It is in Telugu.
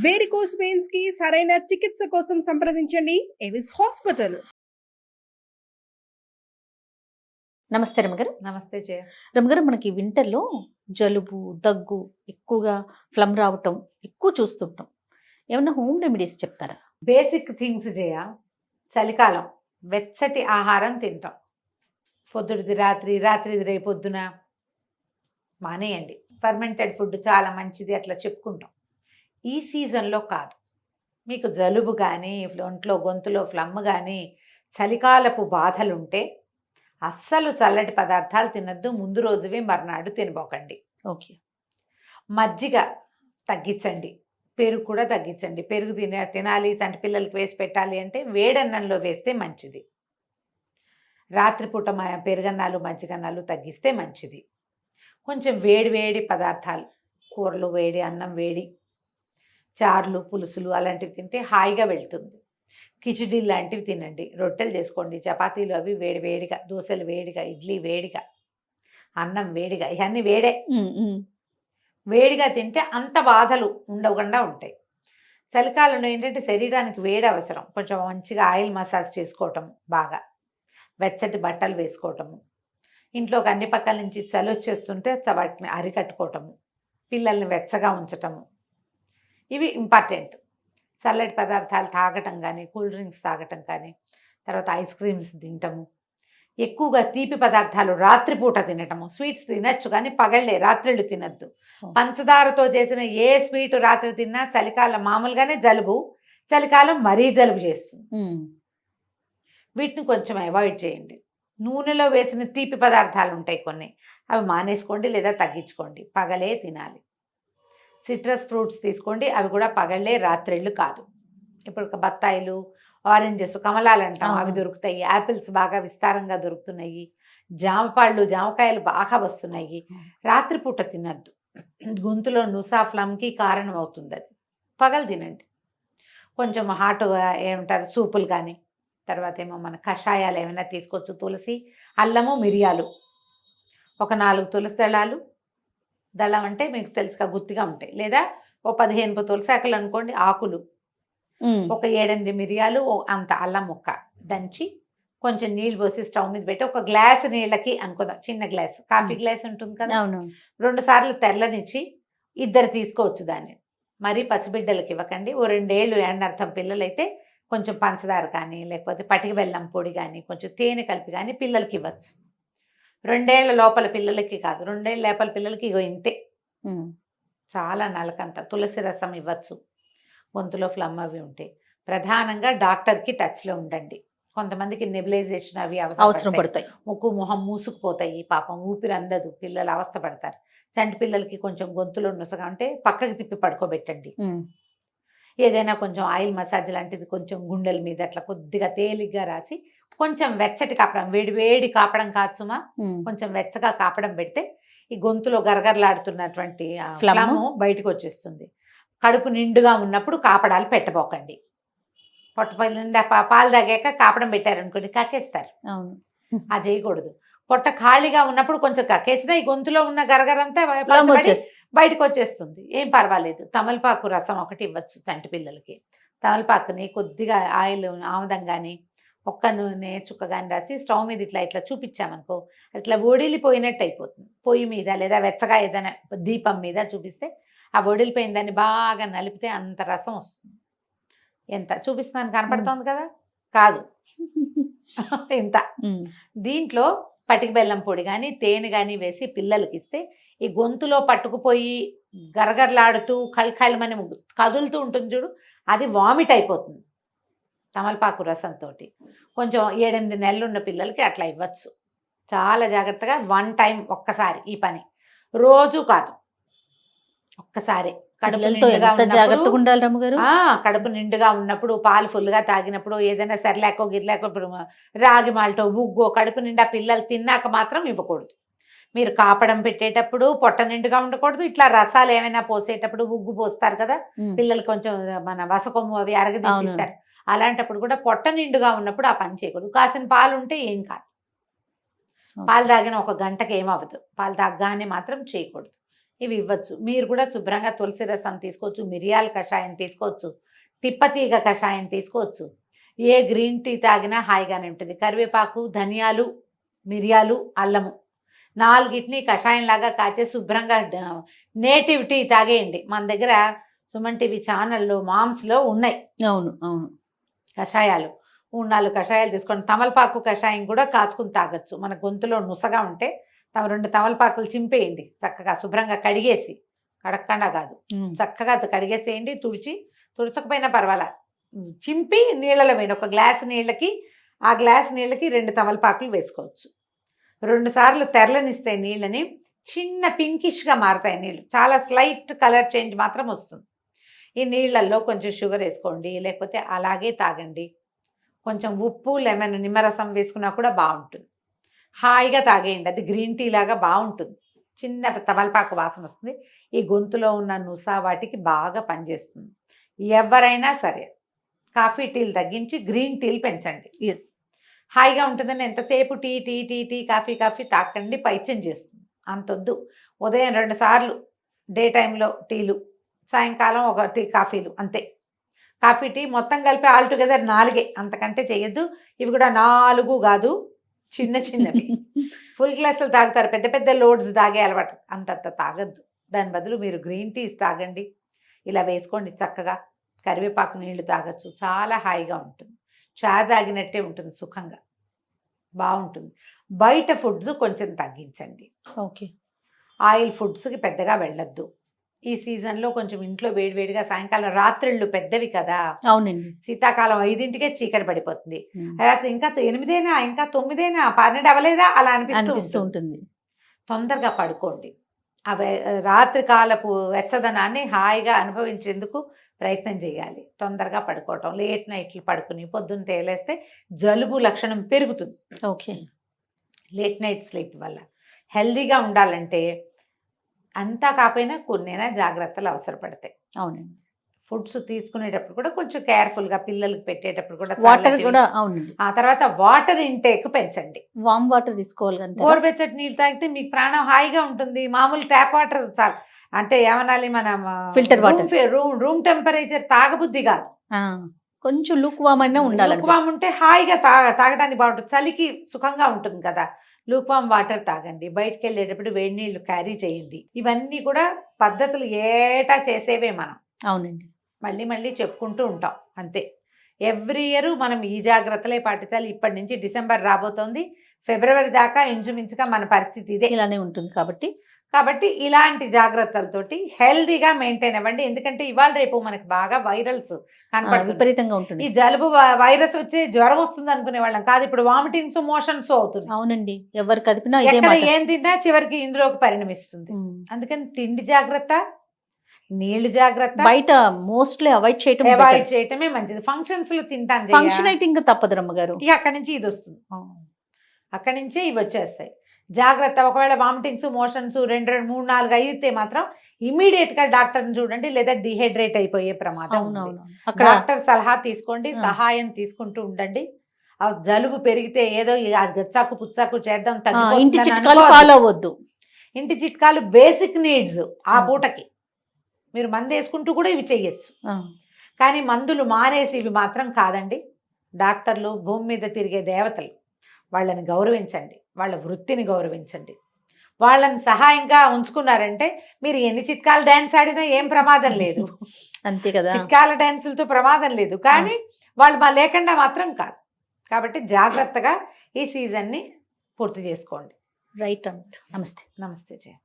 వేరికోస్ వెయిన్స్ కి సరైన చికిత్స కోసం సంప్రదించండి ఎవిస్ హాస్పిటల్. నమస్తే రమగారు. నమస్తే జయ. రమగారు, మనకి వింటర్లో జలుబు దగ్గు ఎక్కువగా ఫ్లమ్ రావటం ఎక్కువ చూస్తుంటాం. ఏమన్నా హోమ్ రెమెడీస్ చెప్తారా? బేసిక్ థింగ్స్ జయ. చలికాలం వెచ్చటి ఆహారం తింటాం. పొద్దుడిది రాత్రి, రాత్రిది రేపొద్దున మానేయండి. ఫర్మెంటెడ్ ఫుడ్ చాలా మంచిది అట్లా చెప్పుకుంటాం. ఈ సీజన్లో కాదు. మీకు జలుబు కానీ ఒంట్లో గొంతులో ఫ్లమ్ కానీ చలికాలపు బాధలుంటే అస్సలు చల్లటి పదార్థాలు తినద్దు. ముందు రోజువి మర్నాడు తినబోకండి. ఓకే. మజ్జిగ తగ్గించండి, పెరుగు కూడా తగ్గించండి. పెరుగు తినాలి అంటే పిల్లలకి వేసి పెట్టాలి అంటే వేడన్నంలో వేస్తే మంచిది. రాత్రిపూట పెరుగన్నాలు మజ్జిగన్నాలు తగ్గిస్తే మంచిది. కొంచెం వేడి వేడి పదార్థాలు, కూరలు వేడి, అన్నం వేడి, చారులు పులుసులు అలాంటివి తింటే హాయిగా వెళ్తుంది. కిచిడి లాంటివి తినండి, రొట్టెలు చేసుకోండి, చపాతీలు అవి వేడి వేడిగా, దోశలు వేడిగా, ఇడ్లీ వేడిగా, అన్నం వేడిగా, ఇవన్నీ వేడే. వేడిగా తింటే అంత బాధలు ఉండకుండా ఉంటాయి. చలికాలంలో ఏంటంటే శరీరానికి వేడి అవసరం. కొంచెం మంచిగా ఆయిల్ మసాజ్ చేసుకోవటం, బాగా వెచ్చటి బట్టలు వేసుకోవటము, ఇంట్లోకి అన్ని పక్కల నుంచి చలి వచ్చేస్తుంటే వాటిని అరికట్టుకోవటము, పిల్లల్ని వెచ్చగా ఉంచటము, ఇవి ఇంపార్టెంట్. చల్లటి పదార్థాలు తాగటం కానీ, కూల్ డ్రింక్స్ తాగటం కానీ, తర్వాత ఐస్ క్రీమ్స్ తినటము, ఎక్కువగా తీపి పదార్థాలు రాత్రిపూట తినటము. స్వీట్స్ తినచ్చు కానీ పగళ్ళే, రాత్రిళ్ళు తినద్దు. పంచదారతో చేసిన ఏ స్వీట్ రాత్రి తిన్నా చలికాలం మామూలుగానే జలుబు, చలికాలం మరీ జలుబు చేస్తుంది. వీటిని కొంచెం అవాయిడ్ చేయండి. నూనెలో వేసిన తీపి పదార్థాలు ఉంటాయి కొన్ని, అవి మానేసుకోండి లేదా తగ్గించుకోండి. పగలే తినాలి. సిట్రస్ ఫ్రూట్స్ తీసుకోండి, అవి కూడా పగళ్ళే, రాత్రిళ్ళు కాదు. ఇప్పుడు బత్తాయిలు, ఆరెంజెస్, కమలాలు అంటాం, అవి దొరుకుతాయి. యాపిల్స్ బాగా విస్తారంగా దొరుకుతున్నాయి. జామపళ్ళు, జామకాయలు బాగా వస్తున్నాయి. రాత్రిపూట తినద్దు. గొంతులో నుసా ఫ్లమ్కి కారణం అవుతుంది అది. పగలు తినండి. కొంచెం హాట్ ఏమంటారు సూపులు కానీ, తర్వాత ఏమో మన కషాయాలు ఏమైనా తీసుకోవచ్చు. తులసి, అల్లము, మిరియాలు, ఒక 4 తులసి దళాలు, దళం అంటే మీకు తెలుసుగా గుత్తిగా ఉంటాయి, లేదా ఓ 15 తులసి ఆకులు అనుకోండి, ఆకులు, ఒక 7-8 మిరియాలు, అంత అల్లం ముక్క దంచి కొంచెం నీళ్ళు పోసి స్టవ్ మీద పెట్టి, ఒక గ్లాసు నీళ్ళకి అనుకుందాం, చిన్న గ్లాస్, కాఫీ గ్లాస్ ఉంటుంది కదా, 2 సార్లు తెల్లనిచ్చి 2 తీసుకోవచ్చు దాన్ని. మరీ పసిబిడ్డలకి ఇవ్వకండి. ఓ 2 ఏళ్ళు ఎండర్థం పిల్లలైతే కొంచెం పంచదార కానీ, లేకపోతే పటిక బెల్లం పొడి కానీ, కొంచెం తేనె కలిపి కానీ పిల్లలకి ఇవ్వచ్చు. 2 ఏళ్ల లోపల పిల్లలకి కాదు, 2 ఏళ్ళ లోపల పిల్లలకి ఇగో ఇంతే, చాలా నలకంత తులసి రసం ఇవ్వచ్చు. గొంతులో ఫ్లమ్ అవి ఉంటాయి. ప్రధానంగా డాక్టర్కి టచ్లో ఉండండి. కొంతమందికి నెబులైజేషన్ అవి అవసరం పడతాయి. ముక్కు మొహం మూసుకుపోతాయి, పాపం ఊపిరి అందదు, పిల్లలు అవస్థ పడతారు. చంటి పిల్లలకి కొంచెం గొంతులో నుసగా ఉంటే పక్కకి తిప్పి పడుకోబెట్టండి. ఏదైనా కొంచెం ఆయిల్ మసాజ్ లాంటిది కొంచెం గుండెల మీద అట్లా కొద్దిగా తేలిగ్గా రాసి, కొంచెం వెచ్చటి కాపడం, వేడి వేడి కాపడం కాదు సుమా, కొంచెం వెచ్చగా కాపడం పెడితే ఈ గొంతులో గరగరలాడుతున్నటువంటి ఫ్లమ్ బయటకు వచ్చేస్తుంది. కడుపు నిండుగా ఉన్నప్పుడు కాపడాలు పెట్టబోకండి. పొట్ట నిండా పాలు తాగాక కాపడం పెట్టారనుకోండి కక్కేస్తారు, అది చేయకూడదు. పొట్ట ఖాళీగా ఉన్నప్పుడు కొంచెం కక్కేసినా ఈ గొంతులో ఉన్న గరగరంతా బయటకు వచ్చేస్తుంది, ఏం పర్వాలేదు. తమలపాకు రసం ఒకటి ఇవ్వచ్చు చంటి పిల్లలకి. తమలపాకుని కొద్దిగా ఆయిల్, ఆముదం కానీ, ఒక్క నూనె చుక్క కానీ రాసి స్టవ్ మీద ఇట్లా ఇట్లా చూపించామనుకో, అట్లా ఒడిలిపోయినట్టు అయిపోతుంది. పొయ్యి మీద లేదా వెచ్చగా ఏదైనా దీపం మీద చూపిస్తే ఆ ఒడిలిపోయిన దాన్ని బాగా నలిపితే అంత రసం వస్తుంది. ఎంత చూపిస్తున్నాను కనపడుతోంది కదా, కాదు ఇంత. దీంట్లో పటిక బెల్లం పొడి కానీ, తేనె కానీ వేసి పిల్లలకి ఇస్తే ఈ గొంతులో పట్టుకుపోయి గరగరలాడుతూ కళమని కదులుతూ ఉంటుంది చూడు, అది వామిట్ అయిపోతుంది తమలపాకు రసంతో. కొంచెం 7-8 నెలలు ఉన్న పిల్లలకి అట్లా ఇవ్వచ్చు. చాలా జాగ్రత్తగా 1 టైం, ఒక్కసారి ఈ పని, రోజు కాదు, ఒక్కసారి. కడుపు నిండుగా ఉన్నప్పుడు, పాలు ఫుల్గా తాగినప్పుడు, ఏదైనా సరిలేకో గిరిలేకో, రాగి మాల్టో ఉగ్గో కడుపు నిండా పిల్లలు తిన్నాక మాత్రం ఇవ్వకూడదు. మీరు కాపడం పెట్టేటప్పుడు పొట్ట నిండుగా ఉండకూడదు. ఇట్లా రసాలు ఏమైనా పోసేటప్పుడు ఉగ్గు పోస్తారు కదా పిల్లలు, కొంచెం మన వసకొమ్ము అవి అరగదీస్తారు, అలాంటప్పుడు కూడా పొట్ట నిండుగా ఉన్నప్పుడు ఆ పని చేయకూడదు. కాసిన పాలు ఉంటే ఏం కాదు, పాలు తాగిన 1 గంటకి ఏమవ్వదు, పాలు తాగగానే మాత్రం చేయకూడదు. ఇవి ఇవ్వచ్చు. మీరు కూడా శుభ్రంగా తులసి రసం తీసుకోవచ్చు, మిరియాల కషాయం తీసుకోవచ్చు, తిప్పతీగ కషాయం తీసుకోవచ్చు. ఏ గ్రీన్ టీ తాగినా హాయిగానే ఉంటుంది. కరివేపాకు, ధనియాలు, మిరియాలు, అల్లము 4టిని కషాయంలాగా కాచే శుభ్రంగా నేటివ్ టీ తాగేయండి. మన దగ్గర సుమన్ టీవీ ఛానల్లో మామ్స్లో ఉన్నాయి అవును అవును. కషాయాలు. 3-4 కషాయాలు తీసుకోండి. తమలపాకు కషాయం కూడా కాచుకుని తాగొచ్చు. మన గొంతులో నుసగా ఉంటే 2 తమలపాకులు చింపేయండి, చక్కగా శుభ్రంగా కడిగేసి, కడక్కండా కాదు, చక్కగా కడిగేసేయండి. తుడచకపోయినా పర్వాలా, చింపి నీళ్ళలో వేయండి. ఒక గ్లాస్ నీళ్ళకి ఆ గ్లాస్ నీళ్ళకి 2 తమలపాకులు వేసుకోవచ్చు. 2 సార్లు తెరలనిస్తే నీళ్ళని చిన్న పింకిష్గా మారుతాయి నీళ్ళు, చాలా స్లైట్ కలర్ చేంజ్ మాత్రం వస్తుంది. ఈ నీళ్ళల్లో కొంచెం షుగర్ వేసుకోండి, లేకపోతే అలాగే తాగండి. కొంచెం ఉప్పు, లెమన్, నిమ్మరసం వేసుకున్నా కూడా బాగుంటుంది. హాయిగా తాగేయండి, అది గ్రీన్ టీ లాగా బాగుంటుంది. చిన్న తమలపాకు వాసన వస్తుంది. ఈ గొంతులో ఉన్న నుస వాటికి బాగా పనిచేస్తుంది. ఎవరైనా సరే కాఫీ టీలు తగ్గించి గ్రీన్ టీలు పెంచండి. ఎస్, హాయిగా ఉంటుందని ఎంతసేపు tea tea tea tea coffee coffee తాకండి, పైత్యం చేస్తుంది. అంతొద్దు. ఉదయం 2 సార్లు డే టైంలో టీలు, సాయంకాలం 1 టీ కాఫీలు, అంతే. కాఫీ టీ మొత్తం కలిపి ఆల్టుగెదర్ 4, అంతకంటే చేయొద్దు. ఇవి కూడా 4 కాదు, చిన్నవి. ఫుల్ గ్లాసులు తాగుతారు, పెద్ద పెద్ద లోడ్స్ తాగే అలవాటు, అంతంత తాగద్దు. దాని బదులు మీరు గ్రీన్ టీస్ తాగండి. ఇలా వేసుకోండి చక్కగా. కరివేపాకు నీళ్లు తాగొచ్చు, చాలా హాయిగా ఉంటుంది. చాయ్ తాగినట్టే ఉంటుంది, సుఖంగా బాగుంటుంది. బయట ఫుడ్స్ కొంచెం తగ్గించండి. ఓకే. ఆయిల్ ఫుడ్స్కి పెద్దగా వెళ్ళొద్దు. ఈ సీజన్లో కొంచెం ఇంట్లో వేడివేడిగా, సాయంకాలం రాత్రిళ్ళు పెద్దవి కదా, అవునండి. శీతాకాలం 5ంటికే చీకటి పడిపోతుంది. రాత్రి ఇంకా 8 ఇంకా 9 12 అవ్వలేదా అలా అనిపిస్తూ ఉంటుంది. తొందరగా పడుకోండి. రాత్రి కాలపు వెచ్చదనాన్ని హాయిగా అనుభవించేందుకు ప్రయత్నం చేయాలి. తొందరగా పడుకోవటం, లేట్ నైట్లు పడుకుని పొద్దున్న తేలేస్తే జలుబు లక్షణం పెరుగుతుంది. ఓకే. లేట్ నైట్ స్లీప్ వల్ల హెల్దీగా ఉండాలంటే అంతా కాకపోయినా కొన్నైనా జాగ్రత్తలు అవసరపడతాయి. అవునండి. ఫుడ్స్ తీసుకునేటప్పుడు కూడా కొంచెం కేర్ఫుల్గా, పిల్లలకి పెట్టేటప్పుడు కూడా వాటర్ కూడా. అవునండి. ఆ తర్వాత వాటర్ ఇంటేక్ పెంచండి. వామ్ వాటర్ తీసుకోవాలి. గోరువెచ్చటి నీళ్ళు తాగితే మీకు ప్రాణం హాయిగా ఉంటుంది. మామూలు ట్యాప్ వాటర్ చాలు. అంటే ఏమనాలి, మనం ఫిల్టర్ వాటర్, రూమ్ టెంపరేచర్ తాగబుద్ధి కాదు, కొంచెం లూక్ వామ్ అయినా ఉండాలి. లూక్ వామ్ ఉంటే హాయిగా తాగడానికి బాగుంటుంది, చలికి సుఖంగా ఉంటుంది కదా. లూక్ వామ్ వాటర్ తాగండి. బయటకు వెళ్ళేటప్పుడు వేడి నీళ్ళు క్యారీ చేయండి. ఇవన్నీ కూడా పద్ధతులు ఏటా చేసేవే మనం. అవునండి. మళ్ళీ చెప్పుకుంటూ ఉంటాం, అంతే. ఎవ్రీ ఇయర్ మనం ఈ జాగ్రత్తలే పాటించాలి. ఇప్పటి నుంచి డిసెంబర్ రాబోతోంది, ఫిబ్రవరి దాకా ఇంచుమించుగా మన పరిస్థితి ఇదే, ఇలానే ఉంటుంది. కాబట్టి ఇలాంటి జాగ్రత్తలతోటి హెల్దీగా మెయింటైన్ అవ్వండి. ఎందుకంటే ఇవాళ రేపు మనకి బాగా వైరల్స్ కనపడుతుంది, విపరీతంగా ఉంటుంది. ఈ జలుబు వైరస్ వచ్చి జ్వరం వస్తుంది అనుకునే వాళ్ళం కాదు, ఇప్పుడు వామిటింగ్స్, మోషన్స్ అవుతుంది. అవునండి. ఎవరు కదిపినా ఏం తిన్నా చివరికి ఇందులోకి పరిణమిస్తుంది. అందుకని తిండి జాగ్రత్త, నీళ్లు జాగ్రత్త, బయట మోస్ట్లీ అవాయిడ్ చేయటమే మంచిది. ఫంక్షన్స్ లో తింటాను, ఫంక్షన్ అయితే ఇంకా తప్పదు రమ్మగారు. ఇక అక్కడి నుంచి ఇది వస్తుంది, అక్కడి నుంచే ఇవి వచ్చేస్తాయి. జాగ్రత్త. ఒకవేళ వామిటింగ్స్, మోషన్స్ 2, 3, 4 అయితే మాత్రం ఇమీడియట్ గా డాక్టర్ని చూడండి, లేదా డిహైడ్రేట్ అయిపోయే ప్రమాదం ఉంది. డాక్టర్ సలహా తీసుకోండి, సహాయం తీసుకుంటూ ఉండండి. ఆ జలుబు పెరిగితే ఏదో గచ్చాకు పుచ్చాకు చేద్దాం, ఇంటి చిట్కాలు ఫాలో అవ్వద్దు. ఇంటి చిట్కాలు బేసిక్ నీడ్స్. ఆ పూటకి మీరు మందు వేసుకుంటూ కూడా ఇవి చెయ్యొచ్చు, కానీ మందులు మానేసి ఇవి మాత్రం కాదండి. డాక్టర్లు భూమి మీద తిరిగే దేవతలు, వాళ్ళని గౌరవించండి, వాళ్ళ వృత్తిని గౌరవించండి. వాళ్ళని సహాయంగా ఉంచుకున్నారంటే మీరు ఎన్ని చిట్కాల డ్యాన్స్ ఆడినా ఏం ప్రమాదం లేదు, అంతే కదా. చిట్కాల డ్యాన్సులతో ప్రమాదం లేదు, కానీ వాళ్ళు లేకుండా మాత్రం కాదు. కాబట్టి జాగ్రత్తగా ఈ సీజన్ని పూర్తి చేసుకోండి. రైట్. నమస్తే. నమస్తే జయ.